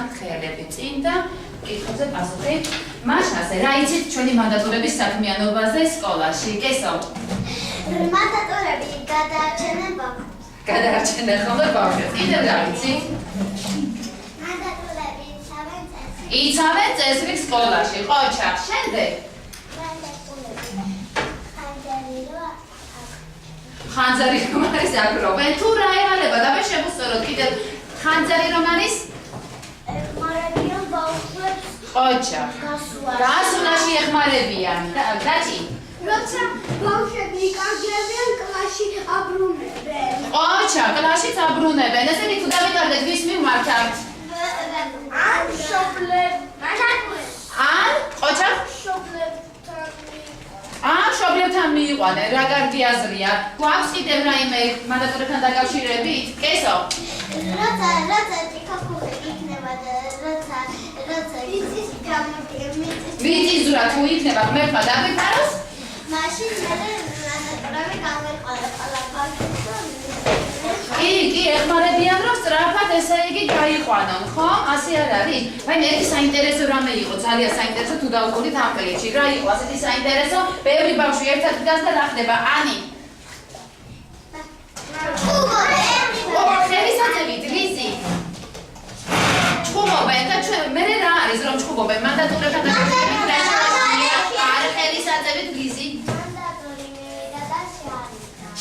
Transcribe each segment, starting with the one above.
მოვიხსნათ ხელები წინ და კითხვებზე პასუხი. მაშასე, რა იცით ჩვენი მანდატურების საქმიანობაზე სკოლაში? კესო. მანდატურები გადაარჩენენ ბავშვებს. გადაარჩენენ ხოლმე ბავშვებს. კიდევ რა იცით? მანდატურები იცავენ წესრიგს. იცავენ წესრიგს სკოლაში. ყოჩა, შემდეგ. ხანძარი რომ არის აგროვენ თუ რა ევალება და მე შემოსწოროთ კიდევ ხანძარი რომ არის ეხმარებიან ბავშვებს ყოჩა გასულაში ეხმარებიან დაჭი როცა ბავშვები კარგებიან კლასში აბრუნებენ ყოჩა კლასშიც აბრუნებენ ესე იგი თუ დავიკარგეთ ვის მიმართავთ ან ყოჩა შობლებთან მიიყვანენ, რა კარგი აზრია. გვაქვს კიდევ რაიმე მანდატურებთან დაკავშირებით? კესო. როცა ტიქოფული იქნება და როცა იცის მიწისძვრა თუ იქნება ღმერთმა დაგვიფაროს? მაშინ მანდატურები გამეყარა ყველა ბავშვს. კი, ეხმარებიან რომ სწრაფად ესე იგი გაიყვანონ, ხო? ასე არ არის? ვაიმე ერთი საინტერესო რამე იყო, ძალიან საინტერესო თუ დავუკვირდით ამ კლიპში. რა იყო ასეთი საინტერესო? ბევრი ბავშვი ერთად დგას და რა ხდება? ანი. ხელისაწევით, ლიზი. ჩხუბობენ და მე რა არის რომ ჩხუბობენ? მანდატურებთან დაკავშირებით არ ხელისაწევით, ლიზი.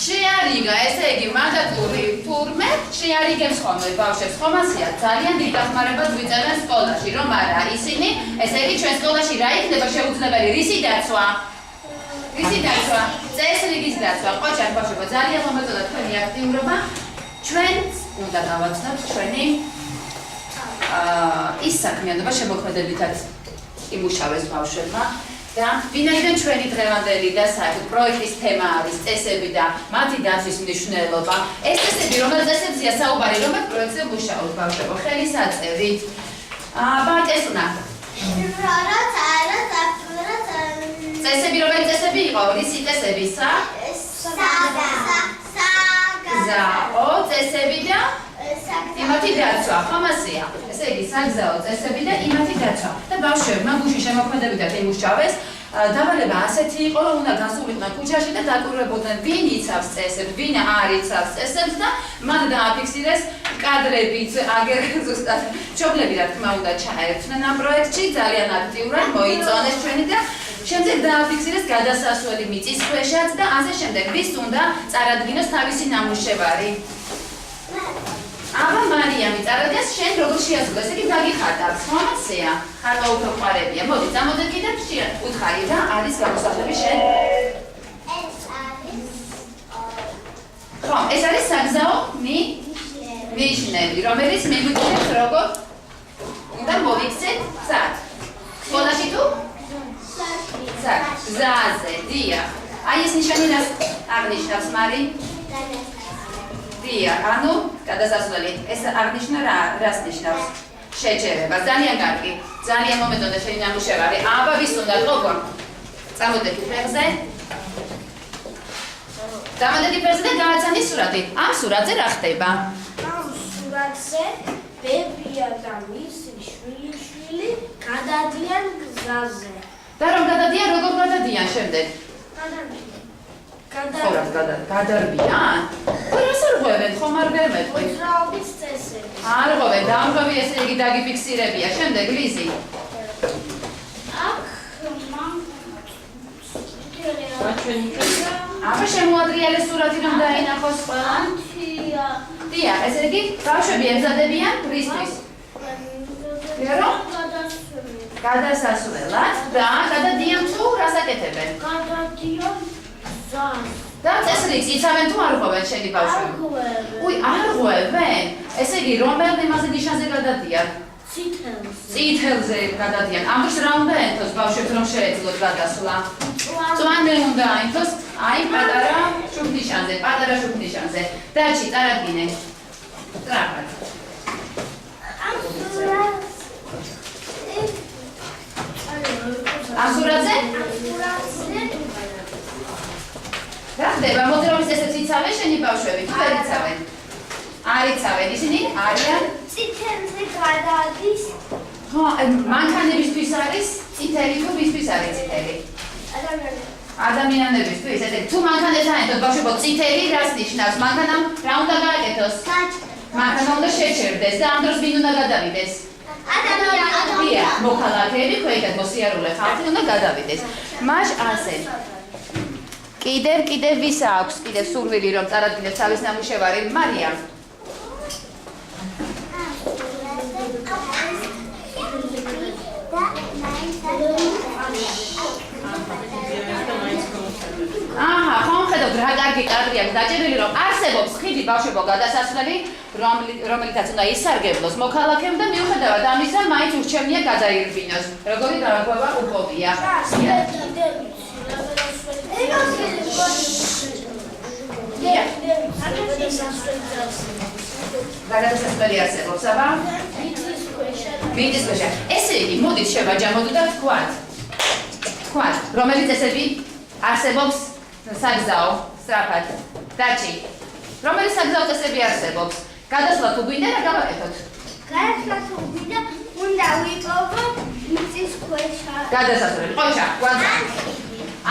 შეარიგა, ესე იგი მანდატური თურმე შეარიგებს ხოლმე ბავშვებს, ხომ ასეა ძალიან დიდ დახმარებას ვიწევენ სკოლაში, რომ არა ისინი, ესე იგი ჩვენ სკოლაში რა იქნება შეუძლებელი? რისი დაცვა? რისი დაცვა? წესრიგის დაცვა. ყოჩა ბავშვებო, ძალიან მომეწონა თქვენი აქტიურობა. ჩვენც უნდა გავაცნოთ ჩვენი ის საქმიანობა შემოქმედებითაც იმუშავეს ბავშვებმა. და ვინაიდან ჩვენი დღევანდელი და საერთოდ პროექტის თემა არის წესები და მათი დაცვის მნიშვნელობა. ეს წესები, რომელ წესებზეა საუბარი, რომელ პროექტზე მუშაობთ ბავშვებო, ხელისაწევით. ბატესუნა. წესები, რომელი წესები იყო? რისი წესები? საგზაო წესები და იმათი დაცვა, ხომ ასეა? ესე იგი, საგზაო წესები და იმათი დაცვა. და ბავშვებმა გუშინ შემოქმედებითად იმუშავეს. დავალება ასეთი იყო, რომ უნდა გასულიყვნენ ქუჩაში და დაკვირვებოდნენ, ვინ იცავს წესებს, ვინ არ იცავს წესებს და მათ დააფიქსირეს კადრებიც, აგერ ზუსტად მშობლები რა თქმა უნდა ჩაერთვნენ ამ პროექტში, ძალიან აქტიურად მოიწონეს ჩვენი და შემდეგ დააფიქსირეს გადასასვლელი მიწისქვეშაც და ასე შემდეგ. ვის უნდა წარადგინოს თავისი ნამუშევარი? აბა მარიამი წარადგინეს, შენ როგორ შეასრულე? ესე იგი გაგიხატავს, ხომ ასეა? ხატვა უფრო მყარებია. მოდი, წამოდეთ კიდევ უთხარი რა არის გამოსახები შენ? ეს არის ხო, ეს არის საგზაო ნიშნები, რომელიც მიგვიჩნევს როგორ უნდა მოვიქცეთ გზად. სკოლაში თუ? გზაზე, დიახ. აი ეს ნიშანი რას აღნიშნავს, მარი? დიახ, ანუ გადასასვლელი. ეს აღნიშნა რას ნიშნავს? შეჯერება. ძალიან კარგი. ძალიან მომეწონა შენი ნამუშევარი. აბა ვის უნდა როგორ? წამოდეთ ფერზე. წამოდეთ ფერზე და გააცანი სურათი. ამ სურათზე რა ხდება? ამ სურათზე ბებია და მისი შვილი გადადიან გზაზე. და რომ გადადიან, როგორ გადადიან შემდეგ? გადარბიან? რას არღვევენ, ხომ არ გერმეთყვი? მოძრაობის წესები. არღვევენ, დამღები ესე იგი დაგიფიქსირებია. შემდეგ ლიზი. აბა შემოადრიალე სურათი რომ დაინახოს ყველა? დიახ, ესე იგი ბავშვები ემზადებიან რისთვის? გადასასვლელად და გადადიან თუ რას აკეთებენ? გადადიან გზაზე. და წესრიგს იცავენ თუ არ ღვევენ შენი ბავშვები? უი, არ ღვევენ? ესე იგი რომელ იმაზე ნიშანზე გადადიან? წითელზე გადადიან. ამის რა უნდა ეთოს ბავშვებს რომ შეეძლოთ გადასვლა? მწვანე უნდა ეთოს, აი პატარა შუბ-ნიშანზე, პატარა შუბ-ნიშანზე. დაჩი, წარადგინე. სწრაფად. ამ სურათზე? რა ხდება? მოძრაობის წესებს იცავენ შენი ბავშვები? თუ არ იცავენ? არ იცავენ, ისინი არიან წითელზე გადადის ხო, მანქანებისთვის არის წითელი თუ ვისთვის არის წითელი? ადამიანებისთვის, ესე თუ მანქანებთან ერთად ბავშვებო წითელი რას ნიშნავს? მანქანამ რა უნდა გააკეთოს? მანქანა უნდა შეჩერდეს და ამ დროს ვინ უნდა გადავიდეს? ადამიანები, მოქალაქეები, ქვეითად მოსიარულე ხალხი უნდა გადავიდეს. მაშ ასე. კიდევ ვის აქვს კიდევ სურვილი რომ წარადგინოს თავის ნამუშევარი? მარიამ. აჰა, ხომ ხედავთ რა კარგი კადრი აქვს დაჭერილი რომ არსებობს ხიდი ბავშვებო გადასასვლელი რომელიცაც უნდა ისარგებლოს მოქალაქემ და მიუხედავად ამისა მაინც ურჩევნია გადაირბინოს. როგორი დააგვება უპოვია. გადასასვლელი არსებობს, აბა? მიწის ქვეშა. ესე იგი, მოდით შევაჯამოთ და ვთქვათ, რომელიც წესები არსებობს საგზაო სწრაფად. დაჩი. რომელი საგზაო წესები არსებობს? გადასვლა თუ გვინდა რა გავაკეთოთ? გადასვლა თუ გვინდა უნდა ვიპოვოთ მიწის ქვეშა. გადასასვლელი. ყოჩა, გვაძა.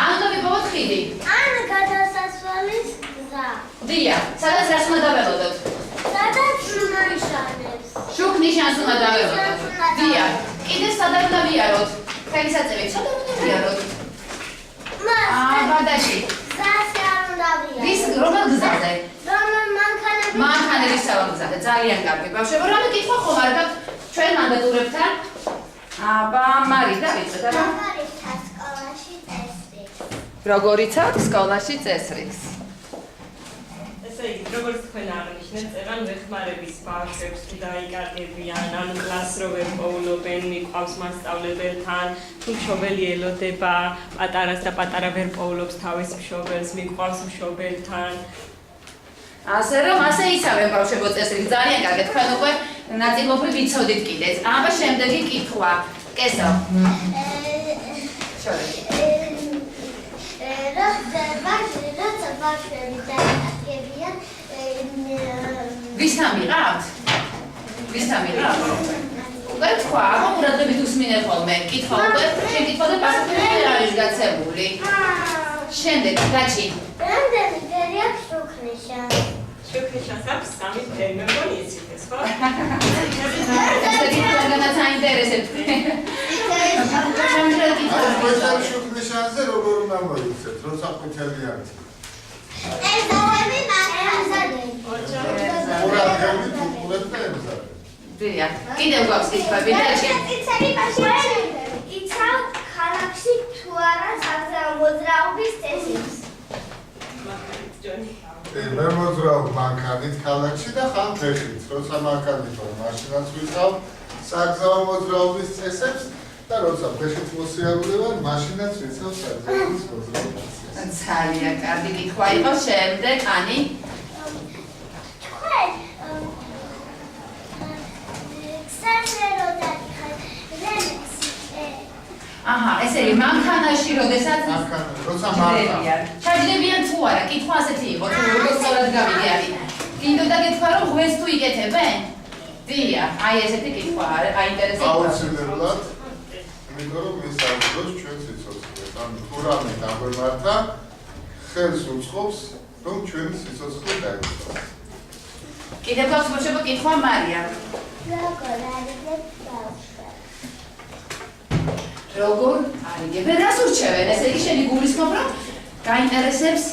ან უნდა ვიპოვოთ ხიდი. ან გადასასვლელის გზა. დია, სადაც რას უნდა დაველოდოთ? სადაც ნიშანებს. შუქ ნიშანს უნდა დაველოდოთ. დია, კიდე სადაც უნდა ვიაროთ? ხელისაწევით, სადაც უნდა ვიაროთ? ბადაში. გზაზე არ უნდა ვიაროთ. ვის რომელ გზაზე? რომელ მანქანების სავაგზაზე. ძალიან კარგი ბავშვებო, რამე კითხვა ხომ არ გაქვთ ჩვენ მანდატურებთან? აბა, მარი დავიწყეთ, აბა. როგორიცავთ სკოლაში წესრიგს? ესე იგი, როგორც თქვენ აღნიშნეთ, წერან ვეხმარების ბავშვებს თუ დაიკარგებიან, ან კლასს რო ვერ პოულობენ, მიყვავს მასწავლებელთან, თუ მშობელი ელოდება პატარას და პატარა ვერ პოულობს თავის მშობელს, მიყვავს მშობელთან. ასე რომ ასე იცავენ ბავშვებო წესრიგს. ძალიან კარგი, თქვენ უკვე ნაწილობრივ ვიცოდით კიდეც. აბა შემდეგი კითხვა. კესო. როცა ბავშვები დაიკარგებიან, ვისთან მიყავთ? უკვე თქვა, აბა ყურადღებით უსმინეთ ხოლმე. კითხვა უკვე, შეკითხვა და პასუხი ვერ არის გაცემული. შემდეგ, გაჩი. რამდენი ფერი აქვს შუქნიშანს? შუქნიშანს აქვს 3 ფერი, მე მგონი იცით ეს, ხო? ესე გითხრაგანაც აინტერესებთ. შუქნიშანზე როგორ უნდა მოიქცეთ, როცა ყვითელი არის? ეზოები მანქანაზე. ყურადღებით უყურებთ და ემზადეთ. დია, კიდევ გვაქვს კითხვები, დაჩი. იცავ ქალაქში თუ არა საგზაო მოძრაობის წესებს? მე მოძრაობ მანქანით ქალაქში და ხან ფეხით, როცა მანქანით ვარ მაშინაც ვიყავ საგზაო მოძრაობის წესებს და როცა ფეხით მოსიარულე ვარ მაშინაც ვიცავ საგზაო მოძრაობის წესებს. ძალიან კარგი კითხვა იყო. შემდეგ, ანი. თქვენ გზაზე აჰა, ესე იგი მანქანაში როდესაც როცა მანქანა ჩაჯდებიან თუ არა? კითხვა ასეთი იყო, თუ როგორ სწორად გავიგე. კიდოდა გითხრა რომ ღვენს თუ იკეთებენ? დია, აი ესეთი კითხვა აინტერესებს. აუცილებლად, იმიტომ რომ ეს არის ჩვენ სიცოცხლე. ან თუ რამე დაგვემართა, ხელს უწყობს, რომ ჩვენი სიცოცხლე დაიწყოს. კიდევ გვაქვს ბავშვებო კითხვა მარიამ. როგორ არიგებენ, რას ურჩევენ? ესე იგი შენი გულისხმობ რომ გაინტერესებს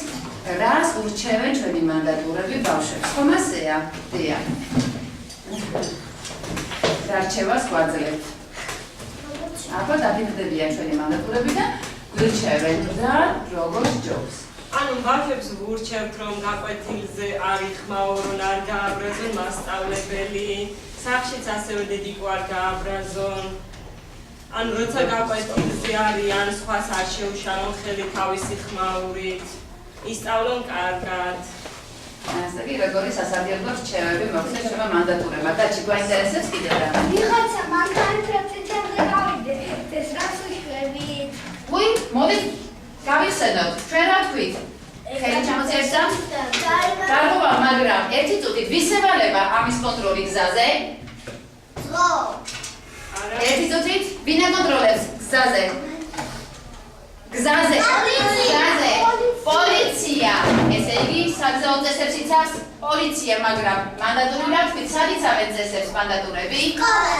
რას ურჩევენ ჩვენი მანდატურები ბავშვებს. ხომ ასეა? დია. დარჩევას გვაძლევთ. აბა დაფიქრდებიან ჩვენი მანდატურები და გვირჩევენ და როგორ ჯობს. ანუ ბავშვებს ვურჩევთ რომ გაკვეთილზე არ იხმაურონ, არ გააბრაზონ მასწავლებელი, სახლშიც ასევე დედიკო არ გააბრაზონ. ან როცა გაკვეთილზე არიან, სხვას არ შეუშალონ ხელი თავისი ხმაურით, ისწავლონ კარგად. ასე კი როგორი სასარგებლო რჩევები მოხდეს ჩვენმა მანდატურებმა. დაჩი გვაინტერესებს კიდევ რა? ვიღაცა მანქანებზე გავიდე, ეს რას უშვებით? უი, მოდით გავიხსენოთ. ჩვენ რა თქვით? ხელი ჩამოწერსა? დარგობა, მაგრამ ერთი წუთით ვის ევალება ამის კონტროლი გზაზე? ზღო. ერთი წუთით ვინ აკონტროლებს გზაზე? გზაზე. პოლიცია. ესე იგი, საგზაო წესებს იცავს პოლიცია, მაგრამ მანდატური რა თქვით, სად იცავენ წესებს მანდატურები?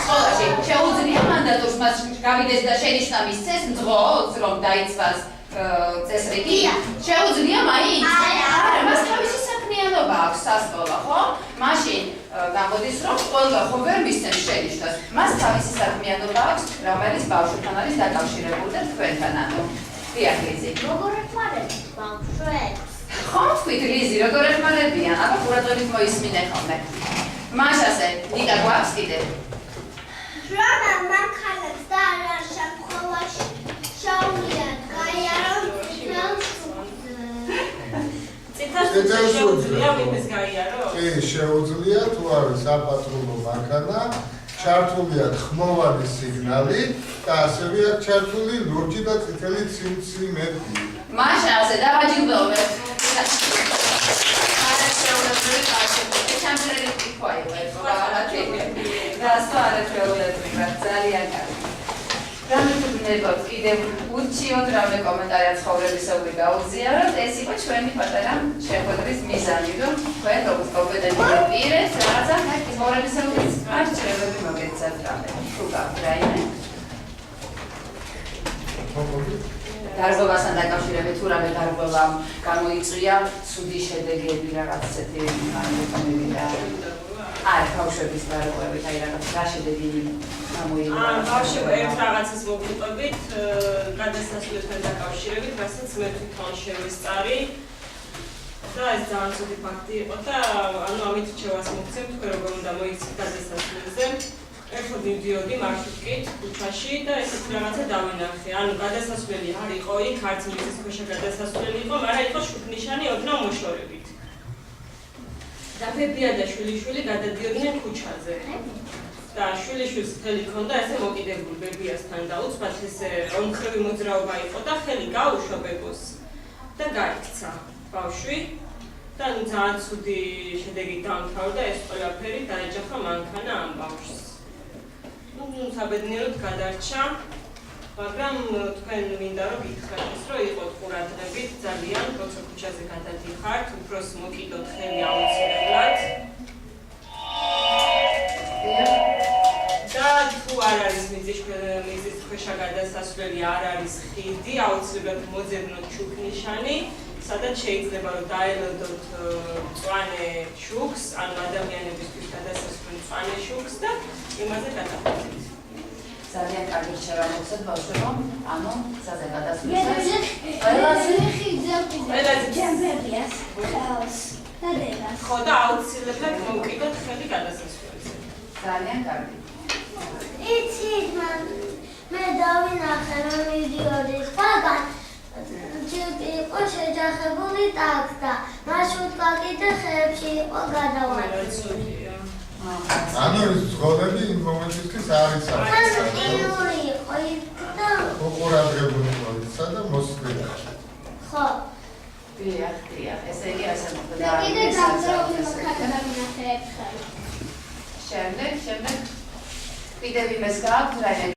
სკოლაში. შეუძლია მანდატურს მას გავიდეს და შენიშნა მის წესს მძღოლს, რომ დაიცვას წესრიგი? შეუძლია მაინც? არა, მას თავისი საქმიანობა აქვს სასკოლო, ხო? მაშინ გამოდის, რომ ყველა ხო ვერ მისცემს შენიშვნას. მას თავისი საქმიანობა აქვს, რომელიც ბავშვთან არის დაკავშირებული და თქვენთან, ანუ დიახ, ლიზი. როგორ ეხმარებთ ბავშვებს? ხო, თქვით ლიზი, როგორ ეხმარებიან? აბა ყურადღებით მოისმინე ხოლმე. მაშასე, ნიკა გვაქვს კიდევ? რონა მანქანებს და არა შემთხვევაში შეუძლიათ გაიარონ წითელ შეუძლია ვინმეს გაიარო? კი, შეუძლია, თუ არის საპატრულო მანქანა, ჩართულია ხმოვანი სიგნალი და ასევე აქვს ჩართული ლურჯი და წითელი ციმციმები. მაშასე, დავაჯილდოვებთ. არა შეუძლებელი ბავშვები. ჩამწერილი იქვა იყო ეს ბავშვი. გასწო არა შეუძლებელი, ძალიან კარგი. რამე თუ გნებავთ კიდევ ურჩიოთ რამე კომენტარი ცხოვრებისეული გაუზიაროთ, ეს იყო ჩვენი პატარა შეხვედრის მიზანი, რომ თქვენ როგორც კომპეტენტური პირებს რაღაცა ცხოვრებისეული არჩევები მოგეცათ რამე. თუ გაქვთ რაიმე? დარღვევასთან დაკავშირებით თუ რამე დარღვევა გამოიწვია, ცუდი შედეგები რაღაც ესეთი ამბობები და არ ბავშვების დარღვევებით, აი რაღაც რა შედეგი გამოიწვია. ბავშვები ერთ რაღაცას მოგიყვებით, გადასასვლელთან დაკავშირებით, რასაც მე თვითონ შევესწარი და ეს ძალიან ცუდი ფაქტი იყო და ანუ ამით რჩევას მოგცემ თქვენ როგორ უნდა მოიქცეთ გადასასვლელზე. ერთხელ მივდიოდი მარშრუტკით ქუჩაში და ესეთი რაღაცა დავინახე. ანუ გადასასვლელი არ იყო იქ, არც მიწისქვეშა გადასასვლელი იყო, მაგრამ იყო შუქნიშანი ოდნავ მოშორებით. და ბებია და შვილიშვილი გადადიოდნენ ქუჩაზე. და შვილიშვილს ხელი ჰქონდა ესე მოკიდებული ბებიასთან და უცბად ესე ორმხრივი მოძრაობა იყო და ხელი გაუშვა ბებოს და გაიქცა ბავშვი და ნუ ძალიან ცუდი შედეგი დაამთავრდა ეს ყველაფერი დაეჯახა მანქანა ამ ბავშვს. ნუ საბედნიეროდ გადარჩა, მაგრამ თქვენ მინდა რომ გითხრათ ის, რომ იყოთ ყურადღებით ძალიან, როცა ქუჩაზე გადადიხართ, უფროს მოკიდოთ ხელი აუცილებლად. და თუ არ არის მიწისქვეშა გადასასვლელი, არ არის ხიდი, აუცილებლად მოძებნოთ შუქნიშანი, სადაც შეიძლება რომ დაელოდოთ მწვანე შუქს, ანუ ადამიანებისთვის გადასასვლელი მწვანე შუქს და იმაზე გადავიდეთ. ძალიან კარგი რჩევა მოგცეთ ბავშვებო, ანუ გზაზე გადასვლისას ყველაზე ჯემბებიას ხელს და დედას. ხო და აუცილებლად მოვკიდოთ ხელი გადასასვლელზე. ძალიან კარგი. იცით, მე დავინახე რომ მიდიოდი სხვაგან ჯიპი იყო შეჯახებული ტაქს და მარშრუტკა კიდე ხეებში იყო გადავარებული. ანუ ეს ზღოდები იმ მომენტისთვის არის ყინული იყო იქ და უყურადღებული პოლიცია და მოსვლიდა. ხო. დიახ, ესე იგი ასე მოხდა. კიდე გამძრავი მოხდა დავინახე ერთხელ. შემდეგ კიდევ იმეს გააქვთ რაიმე